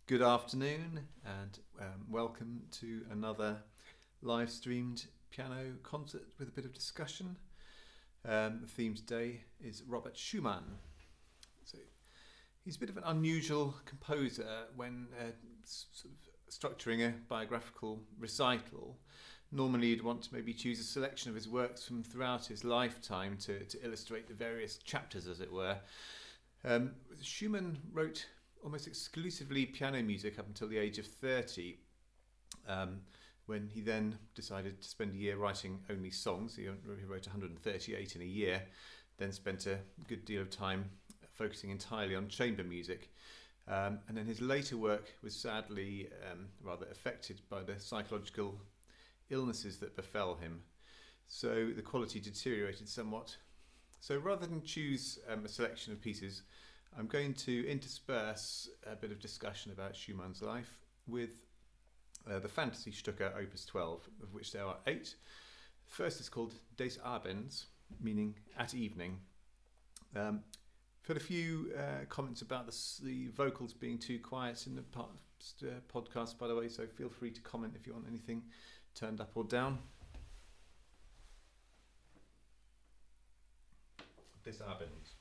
Good afternoon and welcome to another live streamed piano concert with a bit of discussion. The theme today is Robert Schumann. So he's a bit of an unusual composer when sort of structuring a biographical recital. Normally you'd want to maybe choose a selection of his works from throughout his lifetime to illustrate the various chapters, as it were. Schumann wrote almost exclusively piano music up until the age of 30, when he then decided to spend a year writing only songs. He wrote 138 in a year, then spent a good deal of time focusing entirely on chamber music. And then his later work was sadly rather affected by the psychological illnesses that befell him. So the quality deteriorated somewhat. So rather than choose a selection of pieces, I'm going to intersperse a bit of discussion about Schumann's life with the fantasy Stücke Opus 12, of which there are 8. The first is called Des Abends, meaning at evening. I've had a few comments about the vocals being too quiet in the podcast, by the way, so feel free to comment if you want anything turned up or down. Des Abends.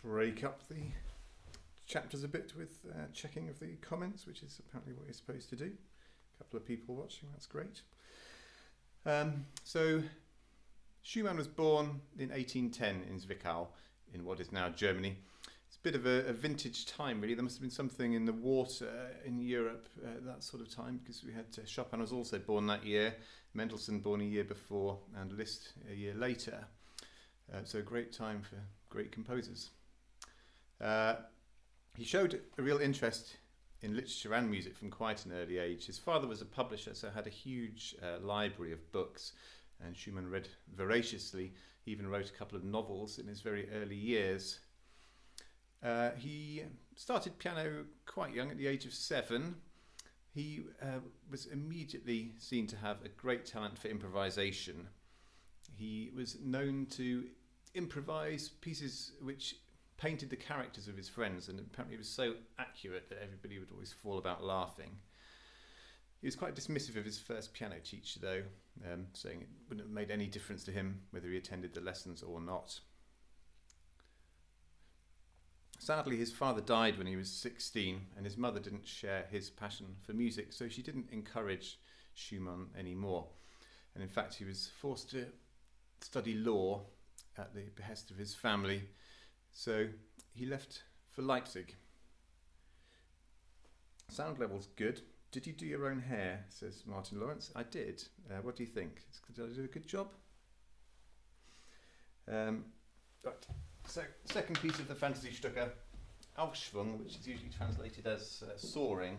Break up the chapters a bit with checking of the comments, which is apparently what you're supposed to do. A couple of people watching, that's great. So Schumann was born in 1810 in Zwickau, in what is now Germany. It's a bit of a vintage time, really. There must have been something in the water in Europe at that sort of time, because we had Chopin was also born that year, Mendelssohn born a year before, and Liszt a year later. So a great time for great composers. He showed a real interest in literature and music from quite an early age. His father was a publisher, so had a huge library of books, and Schumann read voraciously. He even wrote a couple of novels in his very early years. He started piano quite young, at the age of 7. He was immediately seen to have a great talent for improvisation. He was known to improvise pieces which painted the characters of his friends, and apparently it was so accurate that everybody would always fall about laughing. He was quite dismissive of his first piano teacher, though, saying it wouldn't have made any difference to him whether he attended the lessons or not. Sadly, his father died when he was 16, and his mother didn't share his passion for music, so she didn't encourage Schumann anymore. And in fact, he was forced to study law at the behest of his family, so he left for Leipzig. Sound level's good. Did you do your own hair, says Martin Lawrence. I did. What do you think? Did I do a good job? Right. So, second piece of the fantasy Stücke, Aufschwung, which is usually translated as soaring.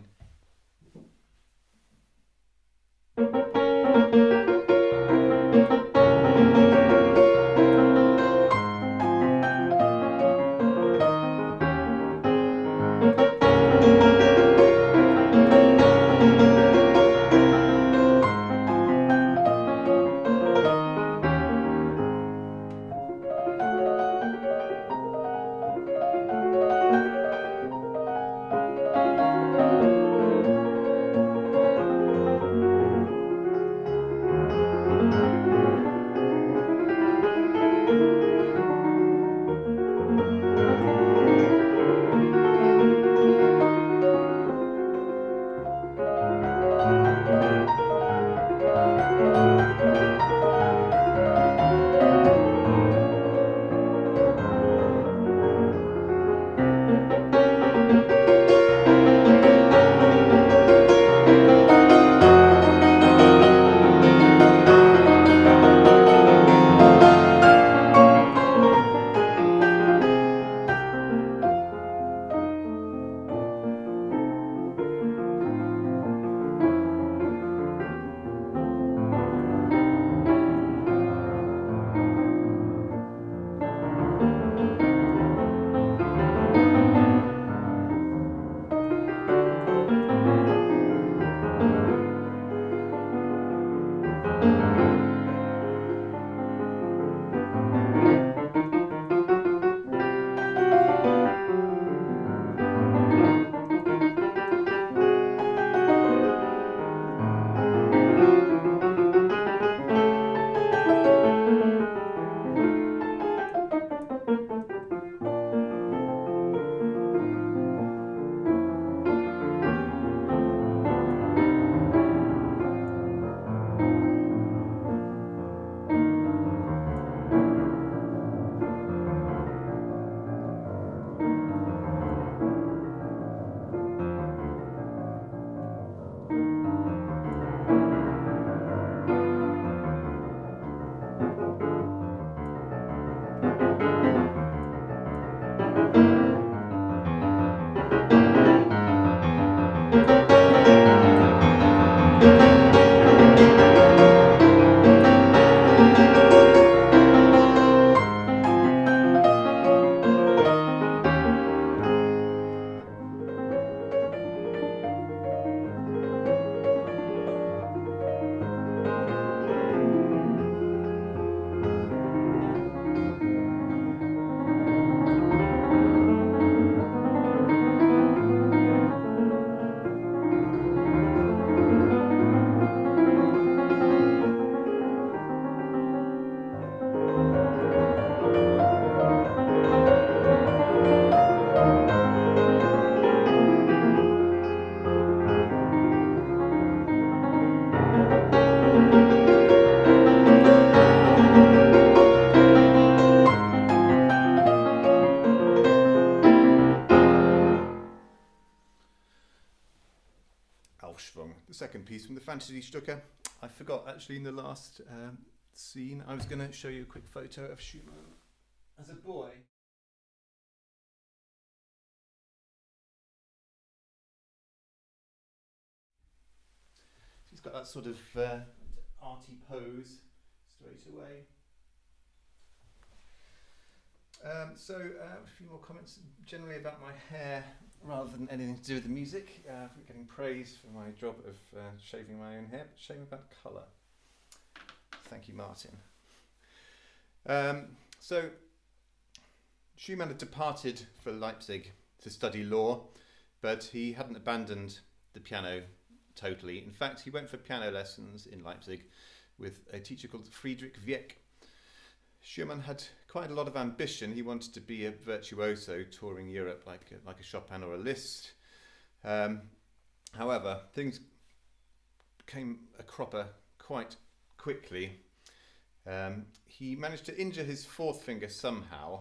fantasy Stücke. I forgot actually in the last scene, I was going to show you a quick photo of Schumann as a boy. He's got that sort of arty pose straight away. So a few more comments generally about my hair rather than anything to do with the music. We're getting praise for my job of shaving my own hair, but shame about colour. Thank you, Martin. So Schumann had departed for Leipzig to study law, but he hadn't abandoned the piano totally. In fact, he went for piano lessons in Leipzig with a teacher called Friedrich Wieck. Schumann had quite a lot of ambition. He wanted to be a virtuoso touring Europe like a Chopin or a Liszt. However, things became a cropper quite quickly. He managed to injure his fourth finger somehow.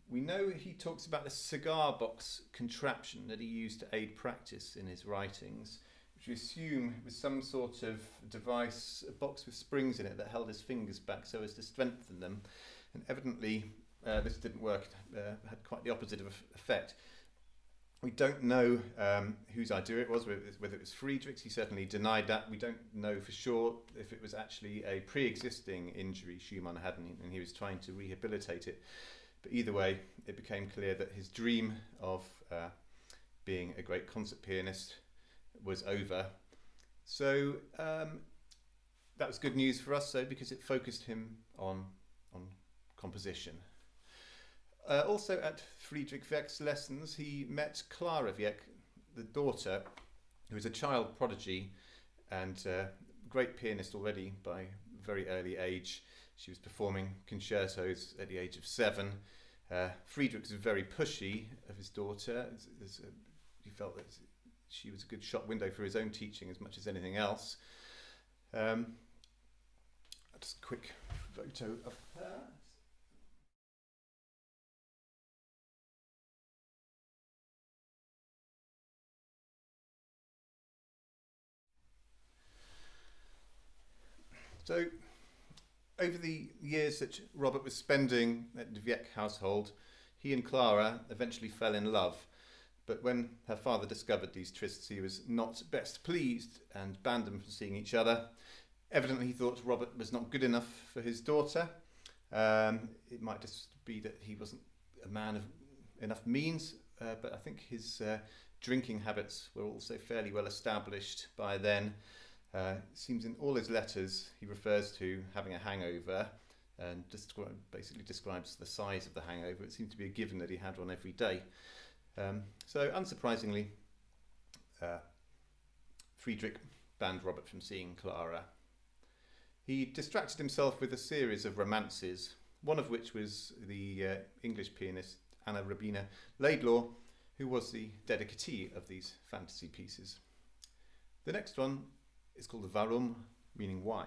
We know he talks about the cigar box contraption that he used to aid practice in his writings, which we assume was some sort of device, a box with springs in it that held his fingers back so as to strengthen them. And evidently this didn't work, had quite the opposite of effect. We don't know whose idea it was, whether it was Friedrich's. He certainly denied that. We don't know for sure if it was actually a pre-existing injury Schumann had and he was trying to rehabilitate it. But either way, it became clear that his dream of being a great concert pianist was over. So that was good news for us, because it focused him on composition. Also at Friedrich Wieck's lessons, he met Clara Wieck, the daughter, who was a child prodigy and great pianist already by a very early age. She was performing concertos at the age of 7. Friedrich was very pushy of his daughter. He felt that she was a good shop window for his own teaching as much as anything else. Just a quick photo of her. So, over the years that Robert was spending at the Wieck household, he and Clara eventually fell in love. But when her father discovered these trysts, he was not best pleased and banned them from seeing each other. Evidently, he thought Robert was not good enough for his daughter. It might just be that he wasn't a man of enough means, but I think his drinking habits were also fairly well established by then. It seems in all his letters he refers to having a hangover and basically describes the size of the hangover. It seemed to be a given that he had one every day. So unsurprisingly, Friedrich banned Robert from seeing Clara. He distracted himself with a series of romances, one of which was the English pianist Anna Rabina Laidlaw, who was the dedicatee of these fantasy pieces. The next one is called the Warum, meaning why.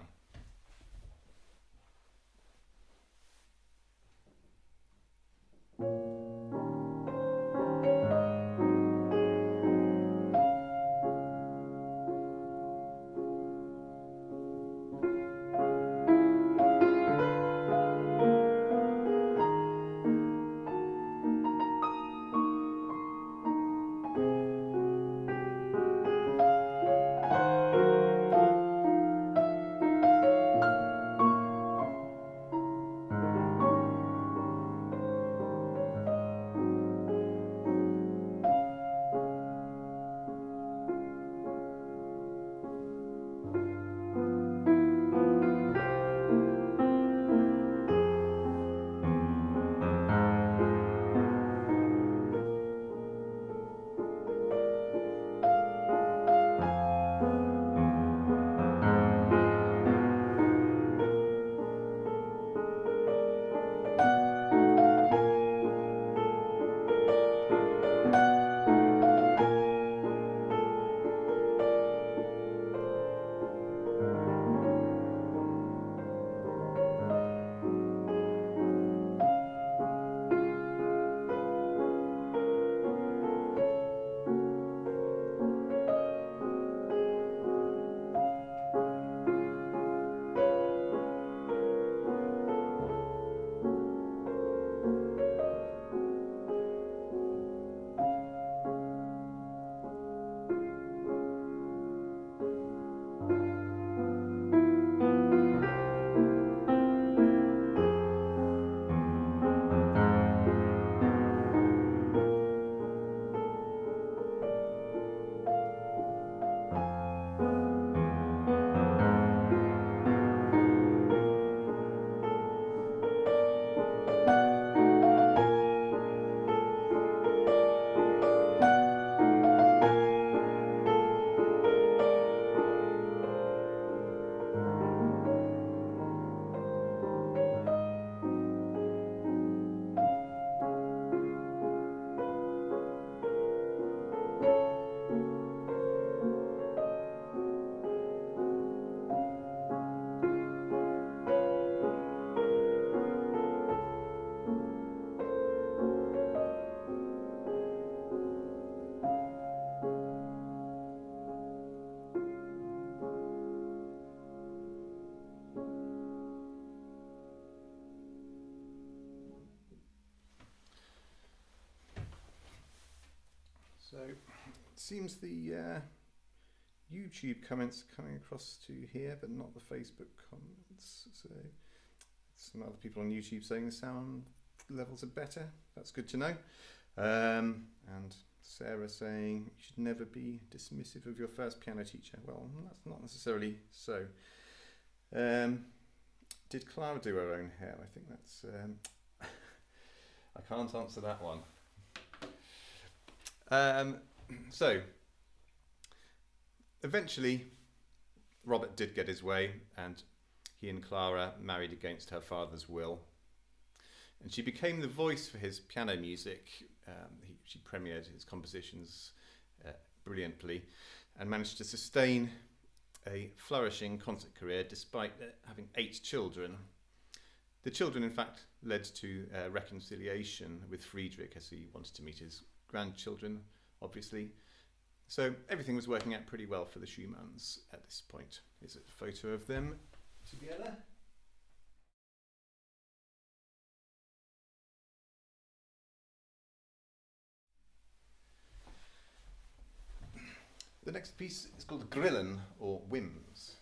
So it seems the YouTube comments are coming across to here, but not the Facebook comments. So some other people on YouTube saying the sound levels are better. That's good to know. And Sarah saying you should never be dismissive of your first piano teacher. Well, that's not necessarily so. Did Clara do her own hair? I think that's... I can't answer that one. So, eventually, Robert did get his way, and he and Clara married against her father's will. And she became the voice for his piano music. She premiered his compositions brilliantly and managed to sustain a flourishing concert career despite having 8 children. The children, in fact, led to reconciliation with Friedrich, as he wanted to meet his grandchildren, obviously. So everything was working out pretty well for the Schumanns at this point. Here's a photo of them together. The next piece is called Grillen, or Whims.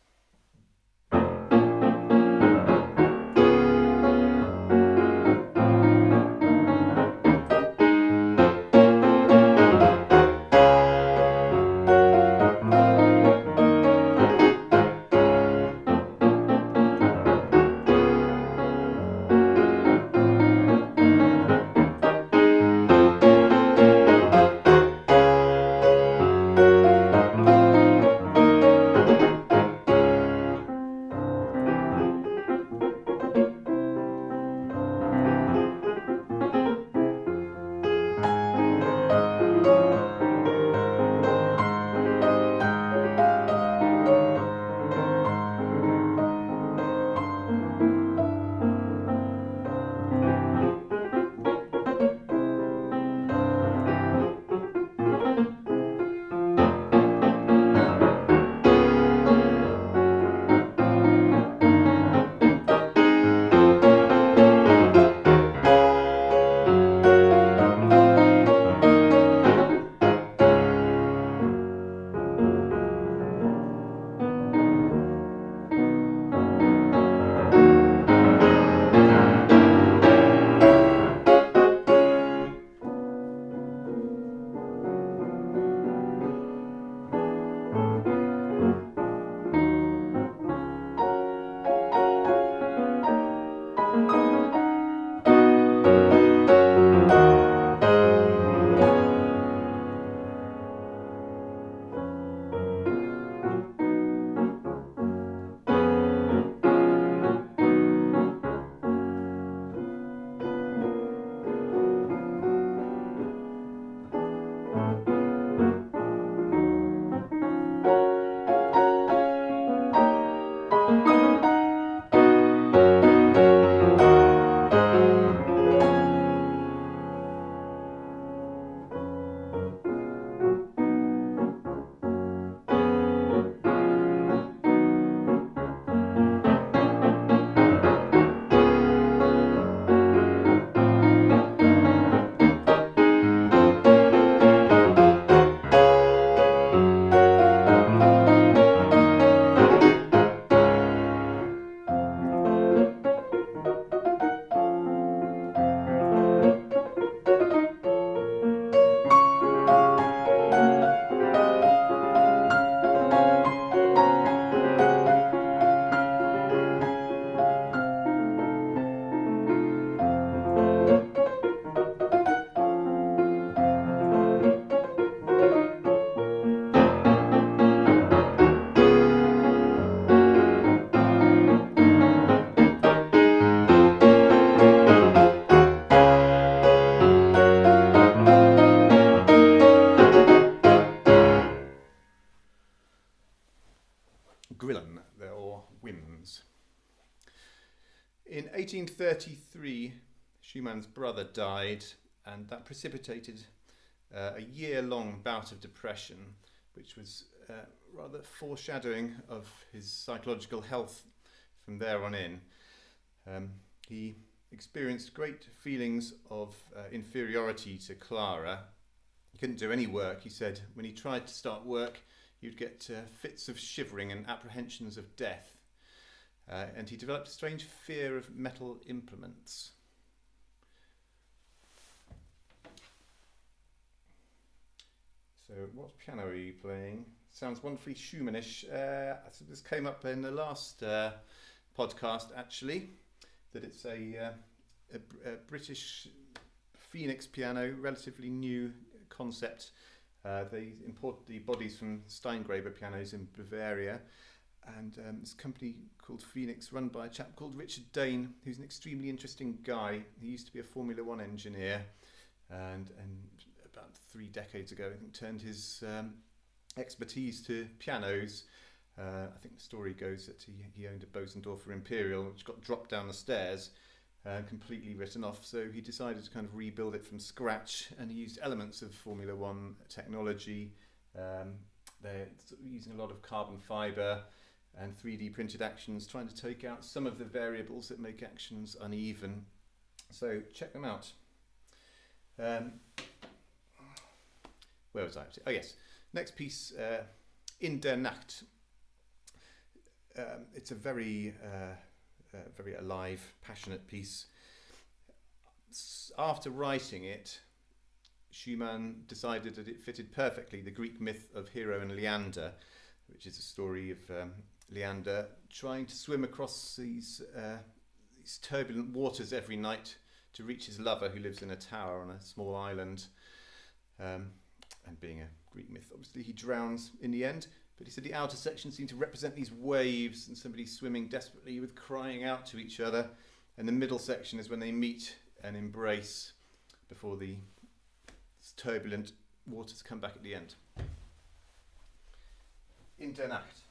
Grillen, or Whims. In 1833, Schumann's brother died, and that precipitated a year-long bout of depression, which was rather foreshadowing of his psychological health from there on in. He experienced great feelings of inferiority to Clara. He couldn't do any work. He said when he tried to start work, you'd get fits of shivering and apprehensions of death. And he developed a strange fear of metal implements. So what piano are you playing? Sounds wonderfully Schumannish. So this came up in the last podcast, actually, that it's a British Phoenix piano, relatively new concept. They imported the bodies from Steingraber pianos in Bavaria, and this company called Phoenix, run by a chap called Richard Dane, who's an extremely interesting guy. He used to be a Formula One engineer, and about 3 decades ago, I think, turned his expertise to pianos. I think the story goes that he owned a Bosendorfer Imperial, which got dropped down the stairs and completely written off. So he decided to kind of rebuild it from scratch, and he used elements of Formula One technology. They're using a lot of carbon fibre and 3D printed actions, trying to take out some of the variables that make actions uneven. So check them out. Where was I up to? Oh yes, next piece, In der Nacht. It's a very alive, passionate piece. After writing it, Schumann decided that it fitted perfectly the Greek myth of Hero and Leander, which is a story of Leander trying to swim across these turbulent waters every night to reach his lover, who lives in a tower on a small island. And being a Greek myth, obviously he drowns in the end. But he said the outer section seemed to represent these waves and somebody swimming desperately with crying out to each other. And the middle section is when they meet and embrace before the turbulent waters come back at the end. In der Nacht.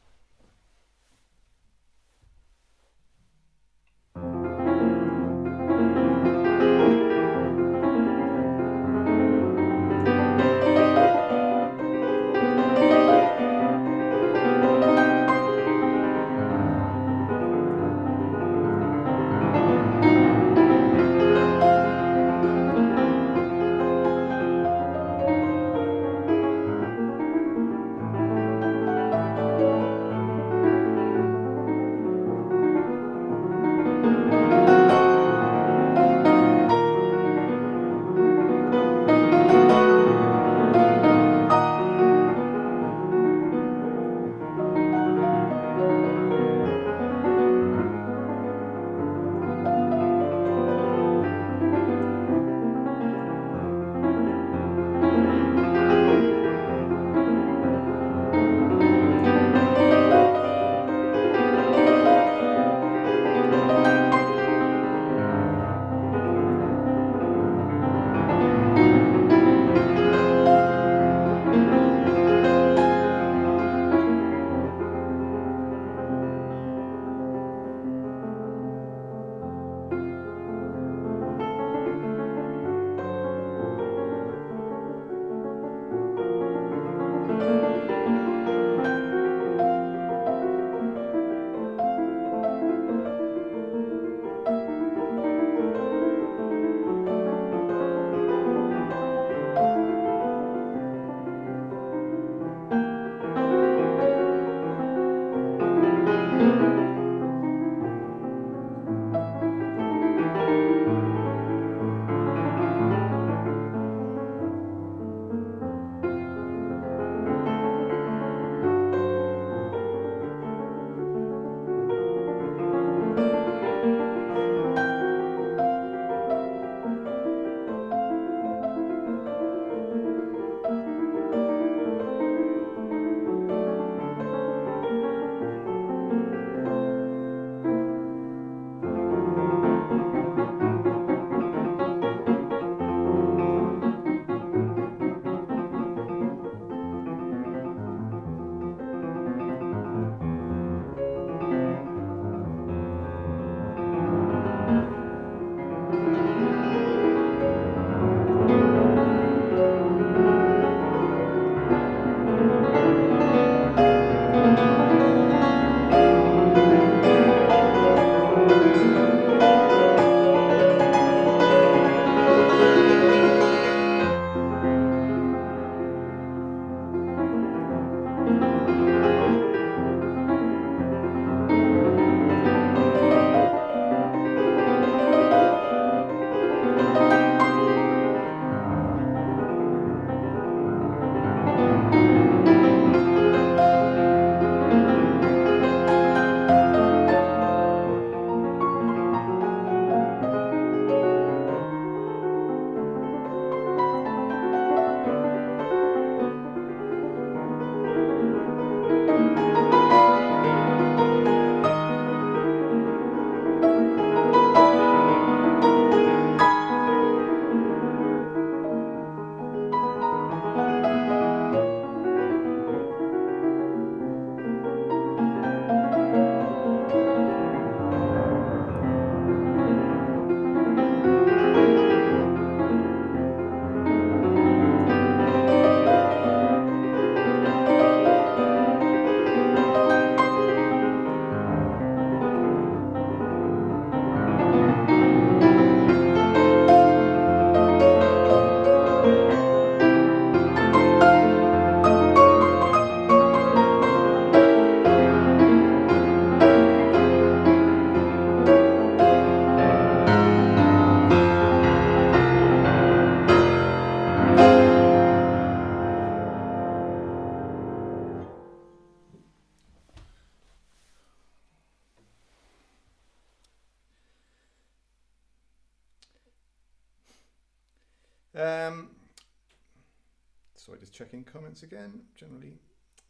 Sorry, just checking comments again. Generally,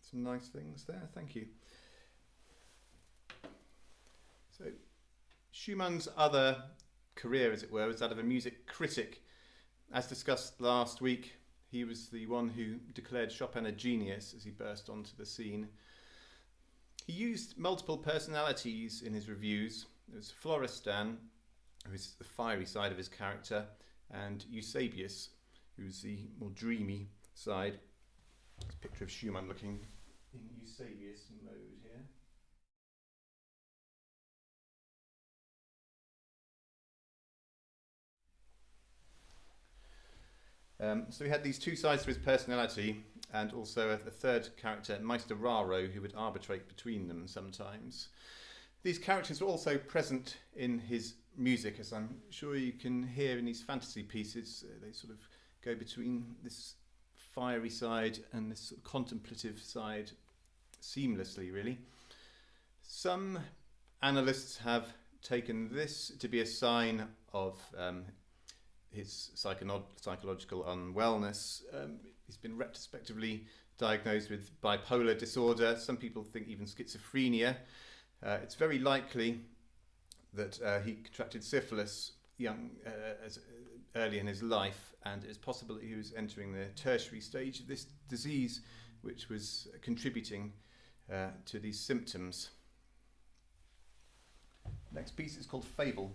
some nice things there. Thank you. So, Schumann's other career, as it were, was that of a music critic. As discussed last week, he was the one who declared Chopin a genius as he burst onto the scene. He used multiple personalities in his reviews. There was Florestan, who is the fiery side of his character, and Eusebius, who's the more dreamy side. This picture of Schumann looking in Eusebius mode here. So he had these two sides to his personality, and also a third character, Meister Raro, who would arbitrate between them sometimes. These characters were also present in his music, as I'm sure you can hear in these fantasy pieces. They sort of go between this fiery side and this sort of contemplative side seamlessly, really. Some analysts have taken this to be a sign of his psychological unwellness. He's been retrospectively diagnosed with bipolar disorder. Some people think even schizophrenia. It's very likely that he contracted syphilis early in his life, and it's possible that he was entering the tertiary stage of this disease, which was contributing to these symptoms. Next piece is called Fable.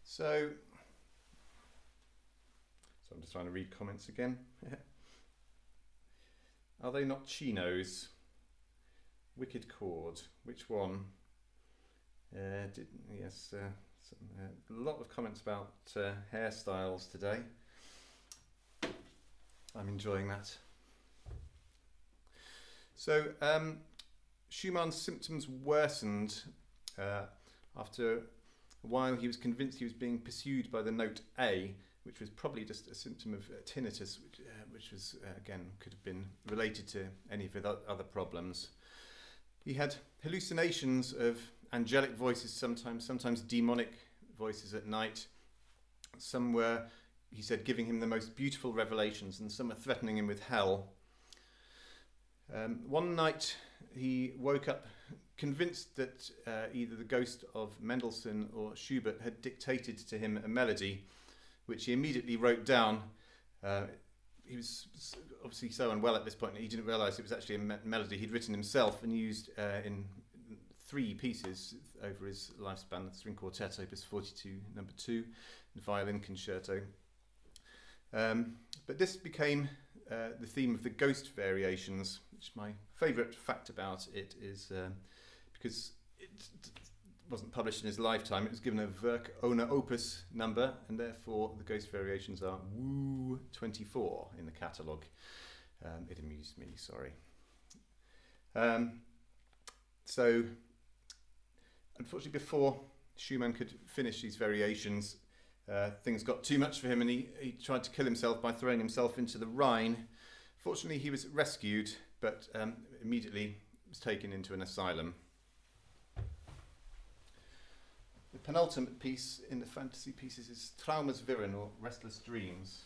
So I'm just trying to read comments again. Are they not chinos? Wicked chord. Which one? Yes, a lot of comments about hairstyles today. I'm enjoying that. So Schumann's symptoms worsened after a while. He was convinced he was being pursued by the note A, which was probably just a symptom of tinnitus, which was, again, could have been related to any of his other problems. He had hallucinations of angelic voices sometimes demonic voices at night. Some were, he said, giving him the most beautiful revelations, and some were threatening him with hell. One night he woke up convinced that either the ghost of Mendelssohn or Schubert had dictated to him a melody, which he immediately wrote down. He was obviously so unwell at this point, he didn't realise it was actually a melody he'd written himself and used in 3 pieces over his lifespan: the String Quartet, Opus 42, number 2, and Violin Concerto. But this became the theme of the Ghost Variations, which my favourite fact about it is because it wasn't published in his lifetime, it was given a Werk ohne Opus number, and therefore the Ghost Variations are Woo 24 in the catalogue. It amused me, sorry. So, unfortunately, before Schumann could finish these variations, things got too much for him, and he tried to kill himself by throwing himself into the Rhine. Fortunately, he was rescued, but immediately was taken into an asylum. The penultimate piece in the fantasy pieces is Traumeswirren, or Restless Dreams.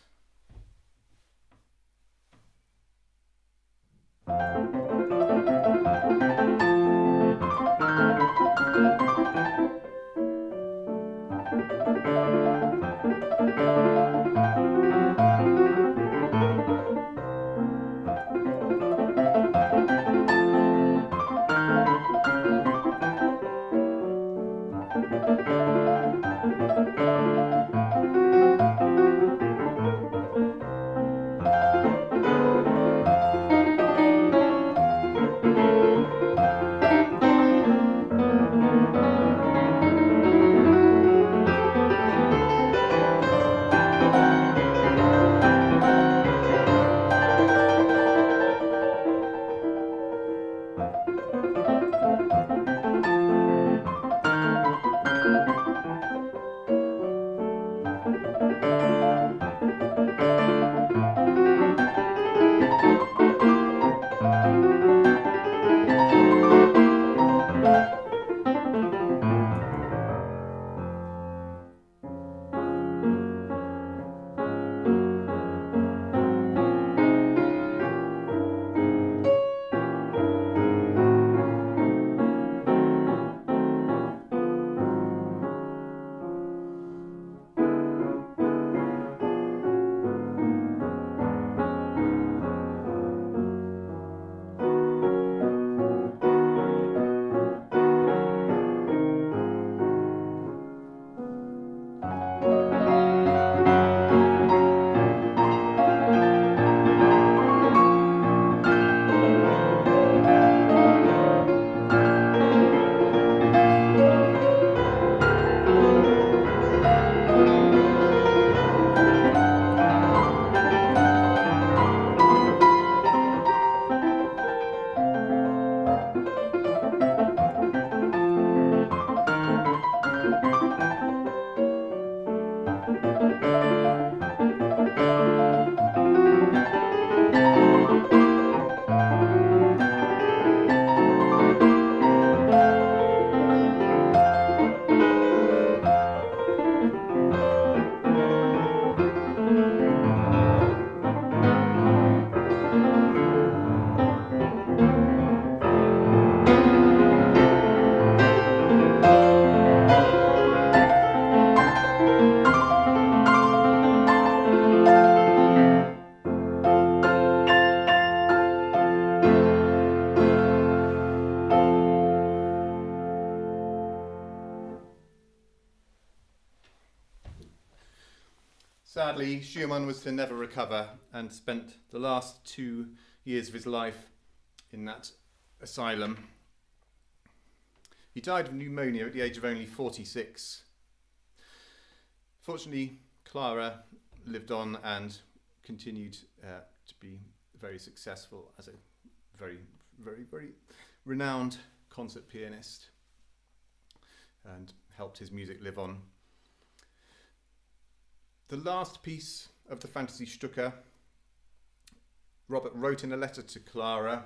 Sadly, Schumann was to never recover and spent the last 2 years of his life in that asylum. He died of pneumonia at the age of only 46. Fortunately, Clara lived on and continued to be very successful as a very, very, very renowned concert pianist and helped his music live on. The last piece of the Fantasy Stucker, Robert wrote in a letter to Clara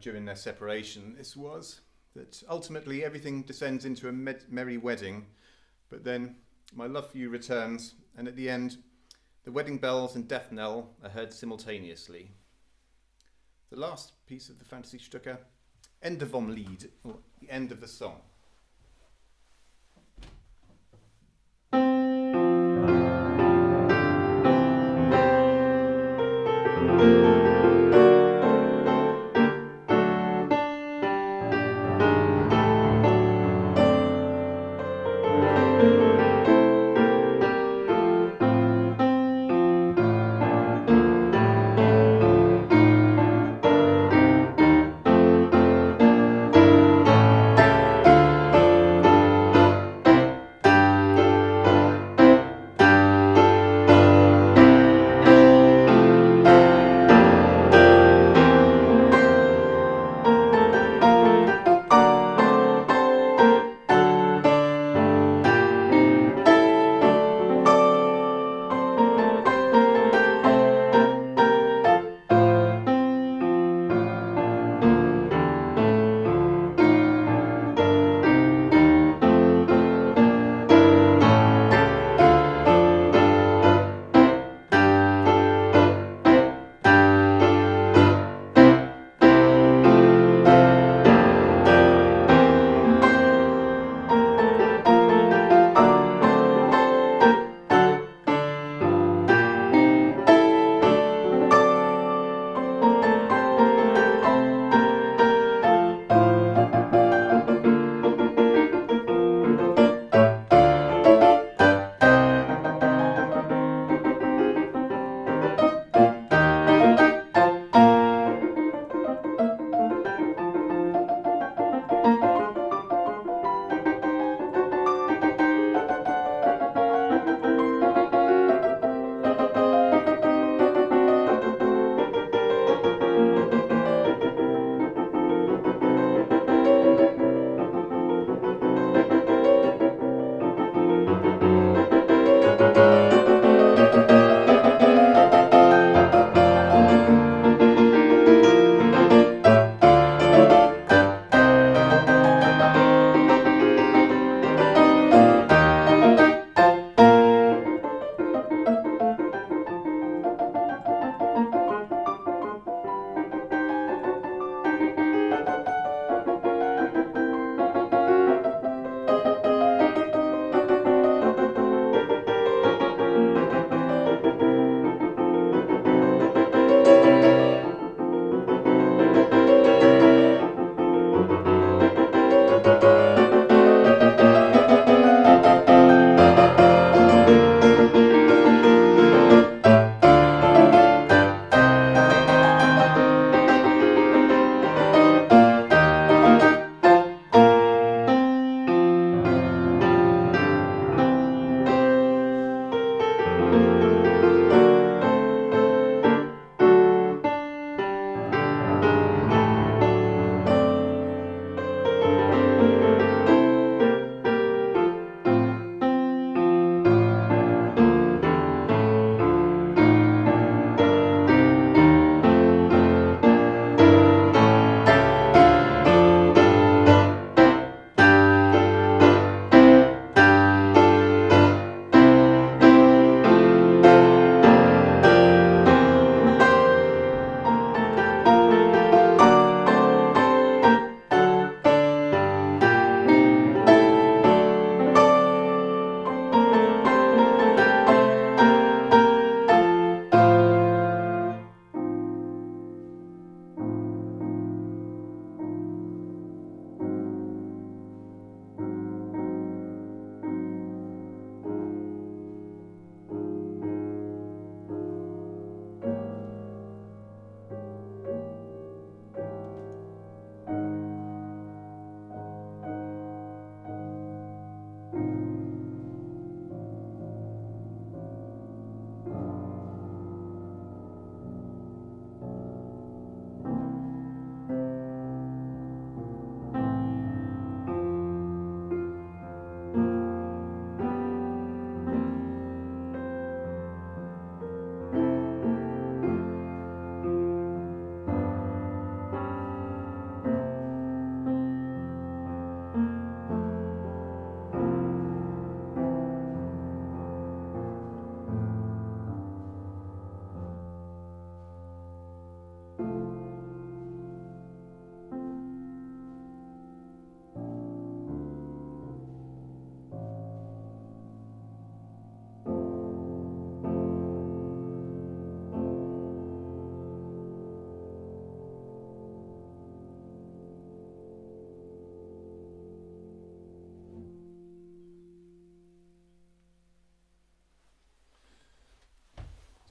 during their separation. This was that ultimately everything descends into a merry wedding, but then my love for you returns, and at the end the wedding bells and death knell are heard simultaneously. The last piece of the Fantasy Stucker, Ende vom Lied, or the end of the song.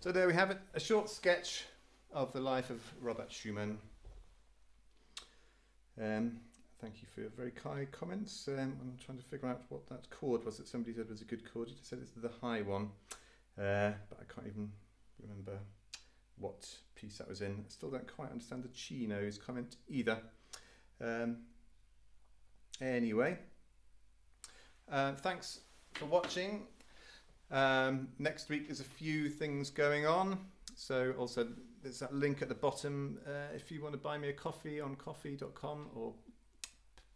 So there we have it, a short sketch of the life of Robert Schumann. Thank you for your very kind comments. I'm trying to figure out what that chord was that somebody said was a good chord. You just said it's the high one, but I can't even remember what piece that was in. I still don't quite understand the Chino's comment either. Anyway, thanks for watching. Next week there's a few things going on. So also there's that link at the bottom if you want to buy me a coffee on coffee.com or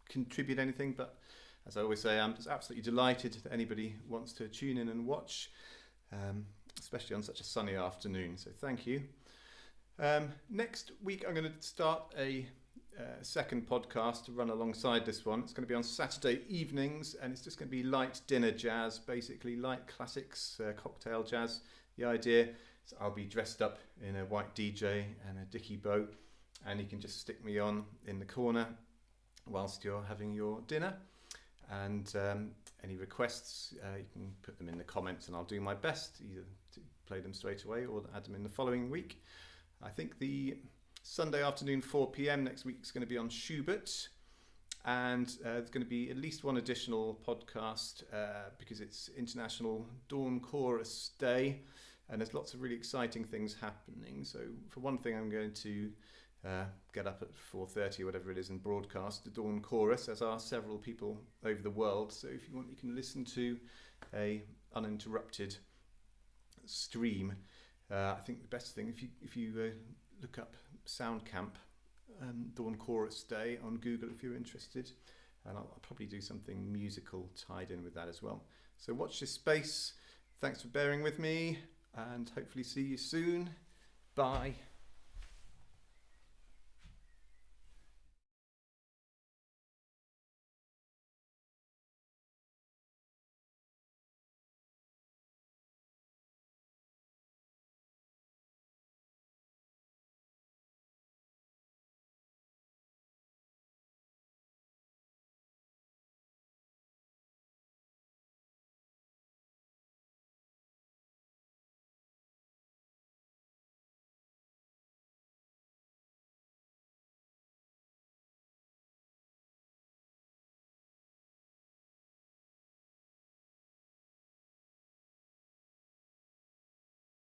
contribute anything. But as I always say, I'm just absolutely delighted that anybody wants to tune in and watch, especially on such a sunny afternoon. So thank you. Next week I'm going to start a second podcast to run alongside this one. It's going to be on Saturday evenings, and it's just going to be light dinner jazz, basically light classics, cocktail jazz. The idea is I'll be dressed up in a white DJ and a dicky bow, and you can just stick me on in the corner whilst you're having your dinner. And any requests, you can put them in the comments, and I'll do my best either to play them straight away or add them in the following week. I think the Sunday afternoon 4 p.m. next week is going to be on Schubert, and there's going to be at least one additional podcast because it's International Dawn Chorus Day, and there's lots of really exciting things happening. So for one thing, I'm going to get up at 4:30 or whatever it is and broadcast the Dawn Chorus, as are several people over the world. So if you want, you can listen to a uninterrupted stream. I think the best thing, if you look up Soundcamp Dawn Chorus Day on Google if you're interested, and I'll probably do something musical tied in with that as well. So watch this space. Thanks for bearing with me, and hopefully see you soon. Bye.